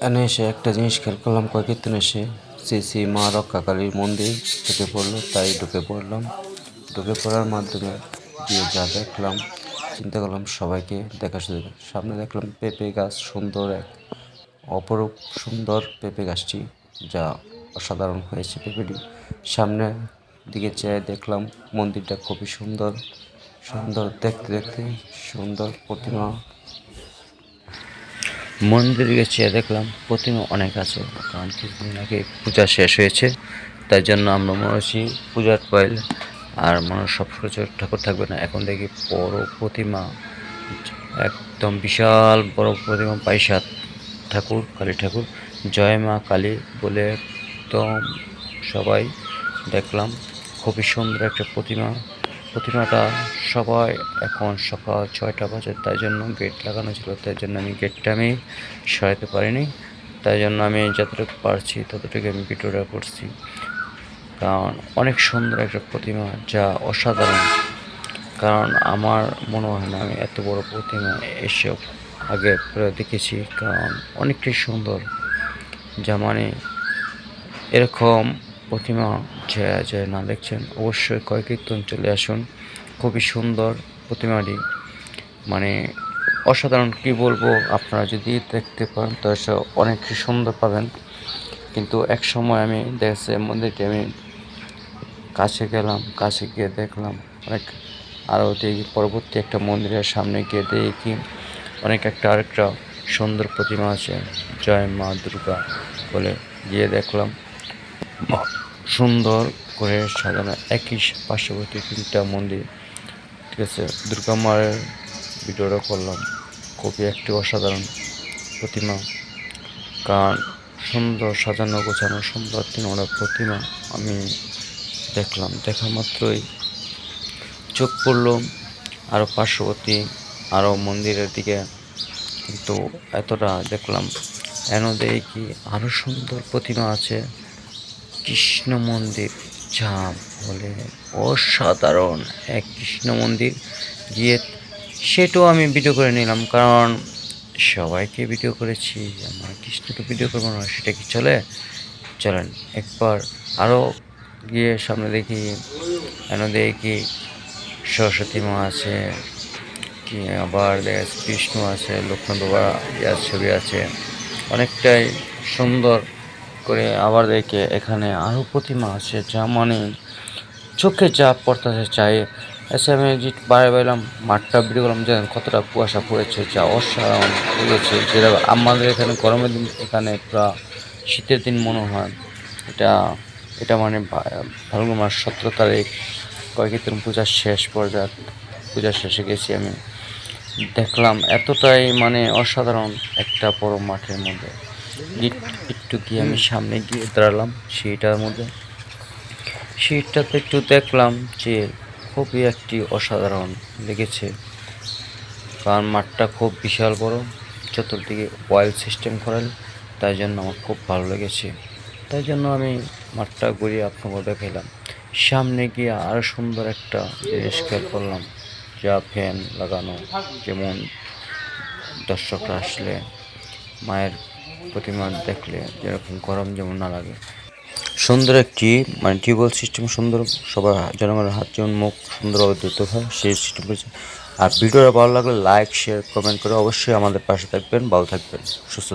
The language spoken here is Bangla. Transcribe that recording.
এনে এসে একটা জিনিস খেয়াল করলাম, কয়েকদিন এসে শ্রী মা রক্ষাকালীর মন্দির ঢুকে পড়লো, তাই ঢুকে পড়লাম। ঢুকে পড়ার মাধ্যমে গিয়ে যা দেখলাম, চিন্তা করলাম সবাইকে দেখা শুরু। সামনে দেখলাম পেঁপে গাছ, সুন্দর এক অপরূপ সুন্দর পেঁপে গাছটি, যা অসাধারণ হয়েছে পেঁপেটি। সামনে দিকে চেয়ে দেখলাম মন্দিরটা খুবই সুন্দর সুন্দর দেখতে দেখতে সুন্দর প্রতিমা। মন্দিরে চেয়ে দেখলাম প্রতিমা অনেক আছে, কারণ কিছুদিন আগে পূজা শেষ হয়েছে, তাই জন্য আমরা মনে হচ্ছি পূজার পয়েল আর মানুষ সব কিছু ঠাকুর থাকবে না। এখন দেখি বড় প্রতিমা, একদম বিশাল বড় প্রতিমা, 22 ঠাকুর, কালী ঠাকুর, জয় মা কালী বলে একদম সবাই দেখলাম। খুবই সুন্দর একটা প্রতিমাটা সবাই, এখন সকাল 6টা বাজে, তাই জন্য গেট লাগানো ছিল, তাই জন্য আমি গেটটা সরাতে পারিনি। তাই জন্য আমি যতটুকু পারছি ততটুকু আমি ভিডিওটা করছি, কারণ অনেক সুন্দর একটা প্রতিমা, যা অসাধারণ। কারণ আমার মনে হয় না আমি এত বড় প্রতিমা এসব আগে দেখেছি, কারণ অনেকটাই সুন্দর। যা মানে এরকম প্রতিমা যে না দেখছেন অবশ্যই কয়েকদিন চলে আসুন। খুবই সুন্দর প্রতিমাটি, মানে অসাধারণ, কি বলবো। আপনারা যদি দেখতে পান তো অনেক সুন্দর পাবেন। কিন্তু এক সময় আমি দেখছি মন্দিরটি, আমি কাছে গেলাম, কাছে গিয়ে দেখলাম অনেক, আরও দেখি পরবর্তী একটা মন্দিরের সামনে গিয়ে দেখি অনেক আরেকটা সুন্দর প্রতিমা আছে, জয় মা দুর্গা বলে। গিয়ে দেখলাম সুন্দর করে সাজানো, একই পার্শ্ববর্তী 3টা মন্দির, ঠিক আছে। দুর্গা মায়ের ভিডিওটা করলাম, খুবই একটি অসাধারণ প্রতিমা, কারণ সুন্দর সাজানো গোছানো সুন্দর 3টা প্রতিমা আমি দেখলাম। দেখা মাত্রই চোখ পড়লো আরও পার্শ্ববর্তী আরও মন্দিরের দিকে, কিন্তু এতটা দেখলাম এন দেখি আরও সুন্দর প্রতিমা আছে, কৃষ্ণ মন্দির, যা বলে অসাধারণ এক কৃষ্ণ মন্দির। গিয়ে সেটাও আমি ভিডিও করে নিলাম, কারণ সবাইকে ভিডিও করেছি, আমার কৃষ্ণকে ভিডিও করবো না, সেটা কি চলেন একবার আরও গিয়ে সামনে দেখি, দেখি সরস্বতী মা আছে, কি আবার কৃষ্ণ আছে, লক্ষ্মণ বাবা ছবি আছে, অনেকটাই সুন্দর করে। আবার দেখে এখানে আরও প্রতিমা আছে, যা মানে চোখে যা পড়তে চাই। এসে আমি যে বাইরে বেরলাম, মাঠটা ভিডিও করলাম, যে কতটা কুয়াশা পড়েছে, যা অসাধারণ লেগেছে। যেটা আমাদের এখানে গরমের দিন, এখানে পুরা শীতের দিন মনে হয়। এটা মানে ফাল্গুন মাস 17 তারিখ, কয়েকদিন পূজার শেষ পর্যায়ে, পূজার শেষে গেছি আমি, দেখলাম এতটাই মানে অসাধারণ একটা বড় মাঠের মধ্যে। একটু গিয়ে আমি সামনে গিয়ে দাঁড়ালাম সিটটাতে একটু দেখলাম যে খুবই একটি অসাধারণ লেগেছে, কারণ মাঠটা খুব বিশাল বড়, চতুর্দিকে ওয়াইল সিস্টেম করেন, তাই জন্য আমার খুব ভালো লেগেছে। তাই জন্য আমি মাঠটা ঘুরিয়ে আপনাকে দেখালাম। সামনে গিয়ে আরও সুন্দর একটা জিনিস খেয়াল করলাম, যা ফ্যান লাগানো, যেমন দর্শকরা আসলে মায়ের প্রতিমা দেখলে যেরকম গরম যেমন না লাগে। সুন্দর একটি মানে টিউবওয়েল সিস্টেম, সুন্দর, সবার জনগণের হাত যেমন মুখ সুন্দরভাবে ধুতে হয় সেই সিস্টেম করেছে। আর ভিডিওটা ভালো লাগলে লাইক শেয়ার কমেন্ট করে অবশ্যই আমাদের পাশে থাকবেন, ভালো থাকবেন, সুস্থ।